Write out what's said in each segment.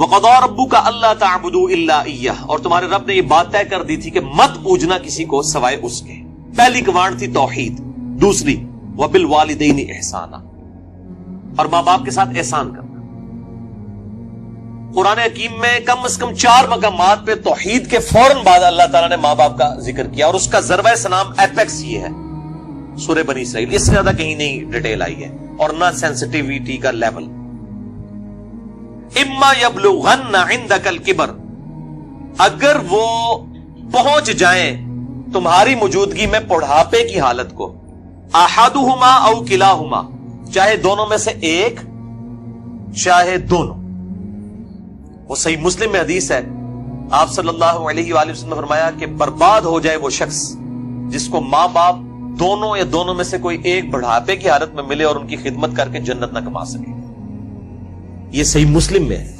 وَقَضَىٰ رَبُّكَ أَلَّا تَعْبُدُوا إِلَّا إِيَّهُ، اور تمہارے رب نے یہ بات طے کر دی تھی کہ مت پوجنا کسی کو سوائے اس کے. پہلی کمانڈ تھی توحید. دوسری وَبِالْوَالِدَيْنِ إِحْسَانًا، اور ماں باپ کے ساتھ احسان کرنا. قرآن حکیم میں کم از کم 4 مقامات پہ توحید کے فوراً بعد اللہ تعالیٰ نے ماں باپ کا ذکر کیا، اور اس کا ضربہ سنام ایپیکس یہ ہے سورہ بنی اسرائیل. اس سے زیادہ کہیں نہیں ڈیٹیل آئی ہے، اور نہ سینسٹیویٹی کا لیول. اما یبلغن عندک الکبر، اگر وہ پہنچ جائیں تمہاری موجودگی میں بڑھاپے کی حالت کو، احدہما او کلاہما، چاہے دونوں میں سے ایک چاہے دونوں. وہ صحیح مسلم میں حدیث ہے، آپ صلی اللہ علیہ وآلہ وسلم نے فرمایا کہ برباد ہو جائے وہ شخص جس کو ماں باپ دونوں یا دونوں میں سے کوئی ایک بڑھاپے کی حالت میں ملے اور ان کی خدمت کر کے جنت نہ کما سکے. یہ صحیح مسلم میں ہے.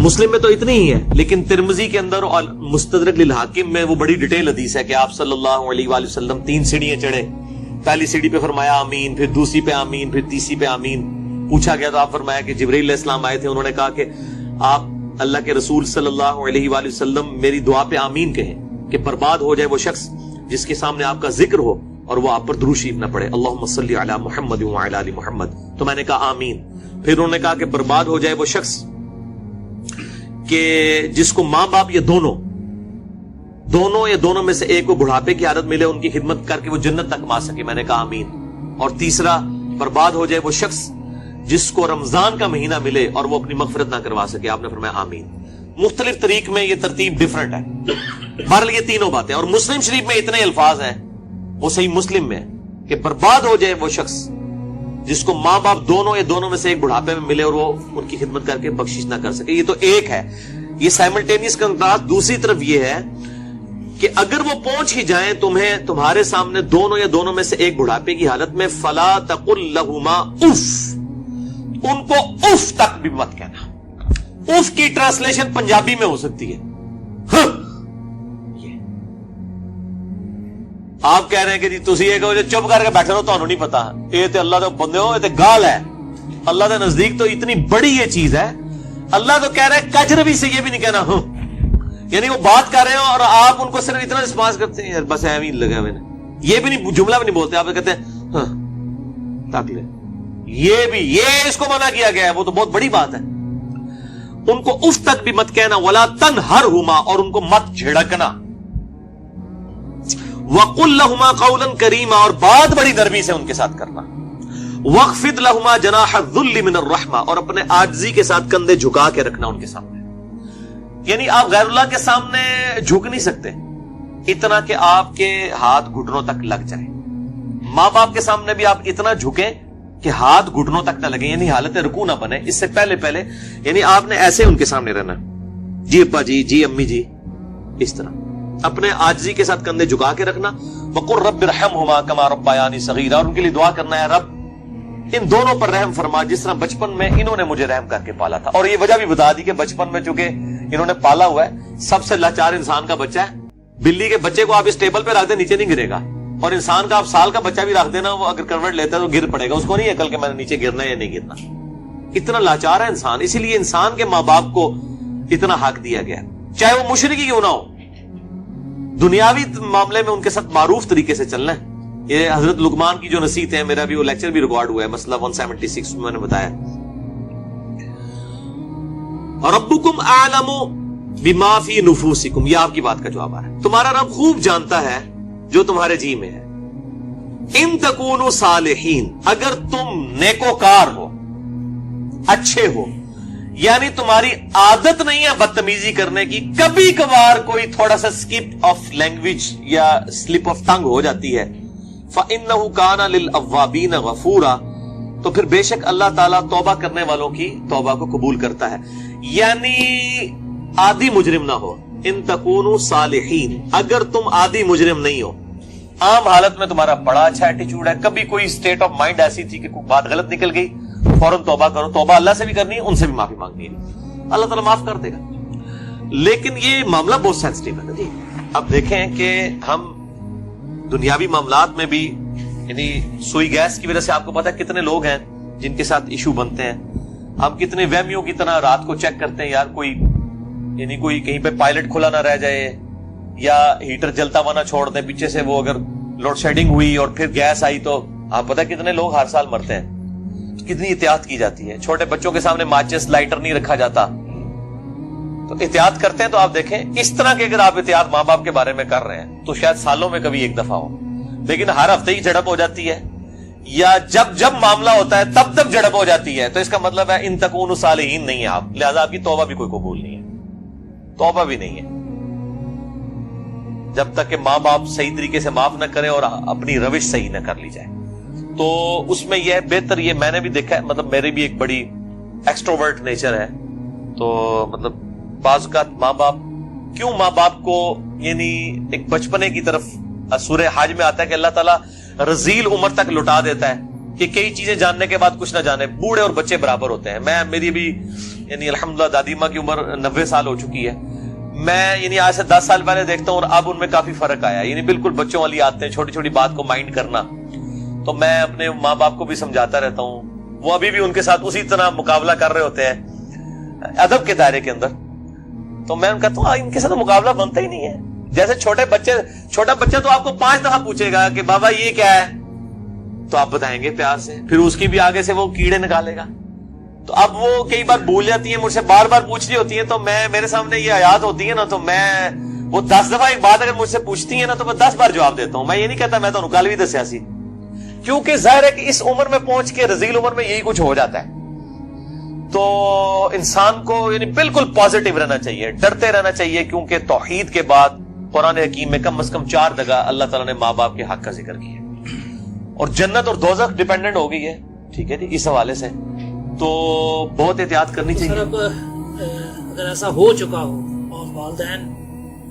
مسلم میں تو اتنی ہی ہے، لیکن ترمذی کے اندر اور مستدرک للحاکم میں وہ بڑی ڈیٹیل حدیث ہے کہ آپ صلی اللہ علیہ وآلہ وسلم 3 سیڑھیاں چڑھے. پہلی سیڑھی پہ فرمایا آمین، پھر دوسری پہ آمین، پھر تیسری پہ آمین. پوچھا گیا تو آپ فرمایا کہ جبرائیل علیہ السلام آئے تھے، انہوں نے کہا کہ آپ اللہ کے رسول صلی اللہ علیہ وآلہ وسلم میری دعا پہ آمین کہیں کہ برباد ہو جائے وہ شخص جس کے سامنے آپ کا ذکر ہو اور وہ آپ پر درود شریف نہ پڑھے، اللہم صلی علی محمد وعلی آل محمد. تو میں نے کہا آمین. پھر انہوں نے کہا کہ برباد ہو جائے وہ شخص کہ جس کو ماں باپ یا دونوں یا دونوں میں سے ایک کو بڑھاپے کی حالت ملے، ان کی خدمت کر کے وہ جنت تک کما سکے. میں نے کہا آمین. اور تیسرا، برباد ہو جائے وہ شخص جس کو رمضان کا مہینہ ملے اور وہ اپنی مغفرت نہ کروا سکے. آپ نے فرمایا آمین. مختلف طریق میں یہ ترتیب ڈیفرنٹ ہے. بہرحال یہ تینوں باتیں، اور مسلم شریف میں اتنے الفاظ ہیں، وہ صحیح مسلم میں کہ برباد ہو جائے وہ شخص جس کو ماں باپ دونوں یا دونوں میں سے ایک بڑھاپے میں ملے اور وہ ان کی خدمت کر کے بخشش نہ کر سکے. یہ تو ایک ہے. یہ سائملٹینیس کنٹراسٹ دوسری طرف یہ ہے کہ اگر وہ پہنچ ہی جائیں تمہارے سامنے دونوں یا دونوں میں سے ایک بڑھاپے کی حالت میں، فلا تقل لہما اف، ان کو اف تک بھی مت کہنا. اف کی ٹرانسلیشن پنجابی میں ہو سکتی ہے آپ کہہ رہے ہیں کہ جی تسی یہ کہو جو چپ کر کے بیٹھے رہو، تانوں نہیں پتا. یہ تے اللہ دے بندے ہو، یہ تے گال ہے. اللہ دے نزدیک تو اتنی بڑی یہ چیز ہے. اللہ تو کہہ رہا ہے کجروی سے یہ بھی نہیں کہنا ہوں، یعنی وہ بات کر رہے ہو اور آپ ان کو صرف اتنا رسپانس کرتے ہیں، بس ایویں لگا میں نے، یہ بھی نہیں، جملہ بھی نہیں بولتے. آپ کہتے ہیں ہاں تاک لے، یہ اس کو منع کیا گیا ہے. وہ تو بہت بڑی بات ہے. ان کو اف تک بھی مت کہنا. ولا تنہرہما، اور ان کو مت جھڑکنا. وَقُلْ لَهُمَا قَوْلًا كَرِيمًا، اور بات بڑی نرمی سے ان کے ساتھ کرنا. وَاخْفِضْ لَهُمَا جَنَاحَ الذُّلِّ مِنَ الرَّحْمَةِ، اور اپنے عاجزی کے ساتھ کندھے جھکا کے رکھنا ان کے سامنے. یعنی آپ غیر اللہ کے سامنے جھک نہیں سکتے اتنا کہ آپ کے ہاتھ گھٹنوں تک لگ جائیں. ماں باپ کے سامنے بھی آپ اتنا جھکیں کہ ہاتھ گھٹنوں تک نہ لگیں، یعنی حالت رکوع نہ بنے. اس سے پہلے یعنی آپ نے ایسے ان کے سامنے رہنا، جی ابا جی، جی امی جی، اس طرح اپنے عاجزی کے ساتھ کندھے جھکا کے رکھنا. وَقُلْ رَبِّ ارْحَمْهُمَا كَمَا رَبَّيَانِي صَغِيرًا، اور ان کے لیے دعا کرنا ہے رب ان دونوں پر رحم فرما جس طرح بچپن میں انہوں نے مجھے رحم کر کے پالا تھا. اور یہ وجہ بھی بتا دی کہ بچپن میں چونکہ انہوں نے پالا ہوا ہے، سب سے لاچار انسان کا بچہ ہے. بلی کے بچے کو آپ اس ٹیبل پہ رکھ دیں نیچے نہیں گرے گا، اور انسان کا آپ سال کا بچہ بھی رکھ دینا، وہ اگر کروٹ لیتا ہے تو گر پڑے گا. اس کو نہیں عقل کہ میں نے نیچے گرنا ہے یا نہیں گرنا. اتنا لاچار ہے انسان. اسی لیے انسان کے ماں باپ کو اتنا حق دیا گیا، چاہے وہ مشرک ہی کیوں نہ ہو. دنیاوی معاملے میں ان کے ساتھ معروف طریقے سے چلنا ہے. یہ حضرت لقمان کی جو نصیحت ہے، میرا بھی وہ لیکچر بھی ریکارڈ ہوا ہے، مسئلہ 176 میں نے بتایا. ربکم اعلم بما فی نفوسکم، یہ آپ کی بات کا جواب آ رہا ہے. تمہارا رب خوب جانتا ہے جو تمہارے جی میں ہے. ان تکونوا صالحین، اگر تم نیکوکار ہو، اچھے ہو، یعنی تمہاری عادت نہیں ہے بدتمیزی کرنے کی، کبھی کبھار کوئی تھوڑا سا سکپ آف لینگویج یا سلپ آف ٹنگ ہو جاتی ہے، فَإِنَّهُ كَانَ لِلْأَوَّابِينَ غَفُورًا، تو پھر بے شک اللہ تعالیٰ توبہ کرنے والوں کی توبہ کو قبول کرتا ہے. یعنی عادی مجرم نہ ہو. ان تکونوا صالحین، اگر تم عادی مجرم نہیں ہو، عام حالت میں تمہارا بڑا اچھا ایٹیچیوڈ ہے، کبھی کوئی اسٹیٹ آف مائنڈ ایسی تھی کہ کوئی بات غلط نکل گئی، فوراً توبہ کرو. توبہ اللہ سے بھی کرنی ہے، ان سے بھی معافی مانگنی ہے، اللہ تعالیٰ معاف کر دے گا. لیکن یہ معاملہ بہت سینسٹیو ہے جی. اب دیکھیں کہ ہم دنیاوی معاملات میں بھی، یعنی سوئی گیس کی وجہ سے آپ کو پتا ہے کتنے لوگ ہیں جن کے ساتھ ایشو بنتے ہیں. ہم کتنے وہمیوں کی طرح رات کو چیک کرتے ہیں یار کوئی کہیں پہ پائلٹ کھلا نہ رہ جائے یا ہیٹر جلتا ہوا نہ چھوڑ دیں پیچھے سے، وہ اگر لوڈ شیڈنگ ہوئی اور پھر گیس آئی تو آپ پتہ کتنے لوگ ہر سال مرتے ہیں، کتنی احتیاط کی جاتی ہے. چھوٹے بچوں کے سامنے ماچس لائٹر نہیں رکھا جاتا، تو احتیاط کرتے ہیں. تو آپ دیکھیں اس طرح کے اگر آپ احتیاط ماں باپ کے بارے میں کر رہے ہیں تو شاید سالوں میں کبھی ایک دفعہ ہو، لیکن ہر ہفتے ہی جھڑپ ہو جاتی ہے یا جب معاملہ ہوتا ہے تب جھڑپ ہو جاتی ہے، تو اس کا مطلب ہے ان تکونوا صالحین نہیں ہے آپ، لہذا آپ کی توبہ بھی کوئی قبول نہیں ہے، توبہ بھی نہیں ہے جب تک کہ ماں باپ صحیح طریقے سے معاف نہ کریں اور اپنی روش صحیح نہ کر لی جائے. تو اس میں یہ بہتر، یہ میں نے بھی دیکھا ہے، مطلب میری بھی ایک بڑی ایکسٹروورٹ نیچر ہے، تو مطلب بعض اوقات ماں باپ کو یعنی ایک بچپنے کی طرف سورہ حج میں آتا ہے کہ اللہ تعالیٰ رذیل عمر تک لٹا دیتا ہے کہ کئی چیزیں جاننے کے بعد کچھ نہ جانے. بوڑھے اور بچے برابر ہوتے ہیں. میری بھی یعنی الحمدللہ دادی ماں کی عمر 90 سال ہو چکی ہے. میں یعنی آج سے 10 سال پہلے دیکھتا ہوں اور اب ان میں کافی فرق آیا، یعنی بالکل بچوں والی آتے ہیں، چھوٹی چھوٹی بات کو مائنڈ کرنا. تو میں اپنے ماں باپ کو بھی سمجھاتا رہتا ہوں، وہ ابھی بھی ان کے ساتھ اسی طرح مقابلہ کر رہے ہوتے ہیں ادب کے دائرے کے اندر. تو میں کہتا ہوں ان کے ساتھ مقابلہ بنتا ہی نہیں ہے. جیسے چھوٹا بچہ تو آپ کو 5 دفعہ پوچھے گا کہ بابا یہ کیا ہے، تو آپ بتائیں گے پیار سے، پھر اس کی بھی آگے سے وہ کیڑے نکالے گا. تو اب وہ کئی بار بھول جاتی ہیں، مجھ سے بار بار پوچھ رہی ہوتی ہیں، تو میرے سامنے یہ آیات ہوتی ہے نا، تو میں وہ 10 دفعہ ایک بات اگر مجھ سے پوچھتی ہیں نا تو میں 10 بار جواب دیتا ہوں. میں یہ نہیں کہتا میں تو نکال بھی دسیا سی، کیونکہ ظاہر ہے کہ اس عمر میں پہنچ کے رذیل عمر میں یہی کچھ ہو جاتا ہے. تو انسان کو یعنی بالکل پازیٹیو رہنا چاہیے، ڈرتے رہنا چاہیے، کیونکہ توحید کے بعد قرآن حکیم میں کم از کم 4 جگہ اللہ تعالیٰ نے ماں باپ کے حق کا ذکر کیا ہے، اور جنت اور دوزخ ڈیپینڈنٹ ہو گئی ہے. ٹھیک ہے جی، اس حوالے سے تو بہت احتیاط کرنی چاہیے. سر اب اگر ایسا ہو چکا ہو اور والدین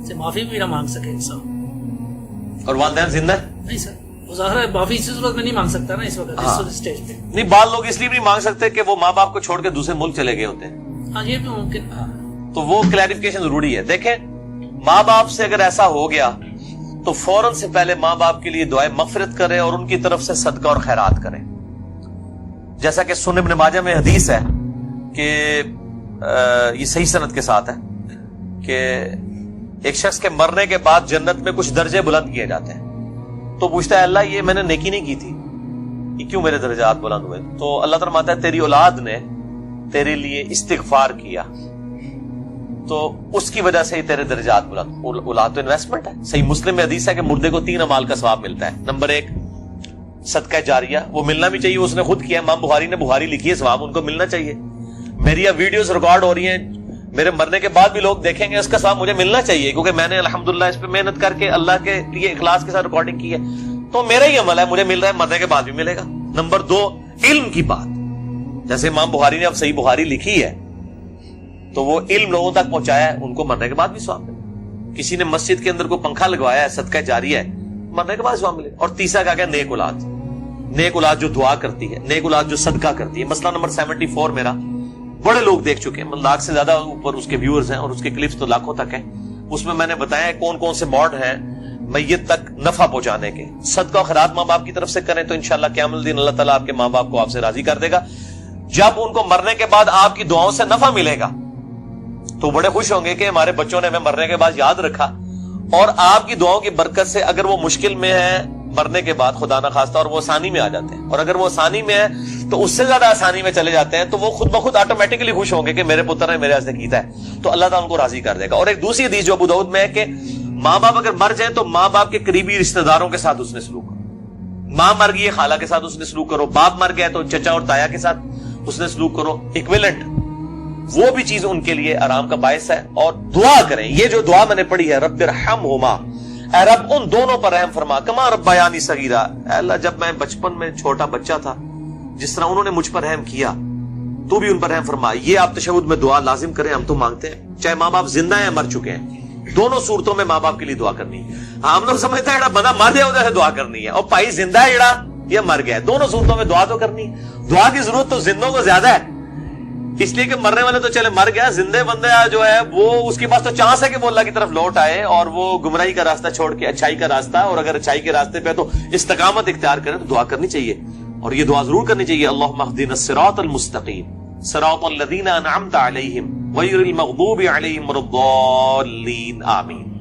سے معافی بھی نہ مانگ سکے انسان، اور والدین زندہ نہیں سر، وہ ظاہر ہے معافی اس صورت میں نہیں مانگ سکتا نا اس وقت اس اسٹیج پہ. نہیں، بعض لوگ اس لیے بھی نہیں مانگ سکتے کہ وہ ماں باپ کو چھوڑ کے دوسرے ملک چلے گئے ہوتے ہیں. ہاں یہ بھی ممکن. تو وہ کلیریفیکیشن ضروری ہے. دیکھیں ماں باپ سے اگر ایسا ہو گیا تو فوراً سے پہلے ماں باپ کے لیے دعائیں مغفرت کریں اور ان کی طرف سے صدقہ اور خیرات کریں. جیسا کہ سنن ابن ماجہ میں حدیث ہے کہ یہ صحیح سند کے ساتھ ہے کہ ایک شخص کے مرنے کے بعد جنت میں کچھ درجے بلند کیے جاتے ہیں. تو پوچھتا ہے اللہ یہ میں نے نیکی نہیں کی تھی، یہ کیوں میرے درجات بلند ہوئے؟ تو اللہ تعالیٰ فرماتا ہے تیری اولاد نے تیرے لیے استغفار کیا تو اس کی وجہ سے ہی تیرے درجات بلند. اولاد تو انویسٹمنٹ ہے. صحیح مسلم میں حدیث ہے کہ مردے کو 3 اعمال کا ثواب ملتا ہے. نمبر 1 صدقہ جاریہ، وہ ملنا بھی چاہیے، اس نے خود کیا. امام بخاری نے بخاری لکھی ہے، ثواب ان کو ملنا چاہیے. میری اب ویڈیوز ریکارڈ ہو رہی ہیں، میرے مرنے کے بعد بھی لوگ دیکھیں گے، اس کا ثواب مجھے ملنا چاہیے کیونکہ میں نے الحمدللہ اس پہ محنت کر کے اللہ کے لیے اخلاص کے ساتھ ریکارڈنگ کی ہے. تو میرا ہی عمل ہے، مجھے مل رہا ہے، مرنے کے بعد بھی ملے گا. نمبر 2 علم کی بات، جیسے امام بخاری نے اب صحیح بخاری لکھی ہے تو وہ علم لوگوں تک پہنچایا ہے، ان کو مرنے کے بعد بھی ثواب ملے. کسی نے مسجد کے اندر کوئی پنکھا لگوایا ہے، صدقہ جاریہ ہے، مرنے کے بعد ثواب ملے. اور تیسرا کہا گیا نیک اولاد، نیک اولاد جو دعا کرتی ہے، نیک اولاد جو صدقہ کرتی ہے. مسئلہ نمبر 74 میرا بڑے لوگ دیکھ چکے ہیں، 1 لاکھ سے زیادہ اوپر اس کے ویورز ہیں اور اس کے کلپس تو لاکھوں تک ہیں. اس میں نے بتایا کون کون سے موڈ ہیں میت تک نفع پہنچانے کے. صدقہ و خیرات ماں باپ کی طرف سے کریں تو انشاءاللہ قیامت الدین اللہ تعالیٰ آپ کے ماں باپ کو آپ سے راضی کر دے گا. جب ان کو مرنے کے بعد آپ کی دعاؤں سے نفع ملے گا تو بڑے خوش ہوں گے کہ ہمارے بچوں نے ہمیں مرنے کے بعد یاد رکھا. اور آپ کی دعاؤں کی برکت سے اگر وہ مشکل میں ہے مرنے کے بعد خدا نہ خواستہ اور وہ آسانی میں آ جاتے ہیں، اور اگر وہ آسانی میں ہے تو اس سے زیادہ آسانی میں چلے جاتے ہیں، تو وہ خود بخود آٹومیٹکلی خوش ہوں گے کہ میرے پتر نے میرے واسطے کیتا ہے، تو اللہ تعالیٰ ان کو راضی کر دے گا. اور ایک دوسری حدیث جو ابو داؤد میں ہے کہ ماں باپ اگر مر جائیں تو ماں باپ کے قریبی رشتہ داروں کے ساتھ اس نے سلوک کرو. ماں مر گئی ہے خالہ کے ساتھ اس نے سلوک کرو، باپ مر گیا تو چچا اور تایا کے ساتھ اس نے سلوک کرو. ایکویلنٹ وہ بھی چیز ان کے لیے آرام کا باعث ہے. اور دعا کریں، یہ جو دعا میں نے پڑھی ہے رب ارحمہما، اے رب ان دونوں پر رحم فرما، کما ربیانی صغیرا، اے اللہ جب میں بچپن میں چھوٹا بچہ تھا جس طرح انہوں نے مجھ پر رحم کیا تو بھی ان پر رحم فرما. یہ آپ تشہد میں دعا لازم کریں، ہم تو مانگتے ہیں چاہے ماں باپ زندہ ہیں مر چکے ہیں، دونوں صورتوں میں ماں باپ کے لیے دعا کرنی ہے. ہم لوگ سمجھتے ہیں بندہ مر جائے ادھر سے دعا کرنی ہے، اور بھائی زندہ ہے جڑا یہ مر گیا ہے، دونوں صورتوں میں دعا تو کرنی ہے. دعا کی ضرورت تو زندوں کو زیادہ ہے، اس لیے کہ مرنے والے تو چلے مر گیا، زندے بندے جو ہے وہ اس کے پاس تو چانس ہے کہ وہ اللہ کی طرف لوٹ آئے اور وہ گمراہی کا راستہ چھوڑ کے اچھائی کا راستہ، اور اگر اچھائی کے راستے پہ تو استقامت اختیار کرے تو دعا کرنی چاہیے. اور یہ دعا ضرور کرنی چاہیے، اللہم اہدنا الصراط المستقیم، صراط الذین انعمت علیہم غیر المغضوب علیہم ولا الضالین آمین.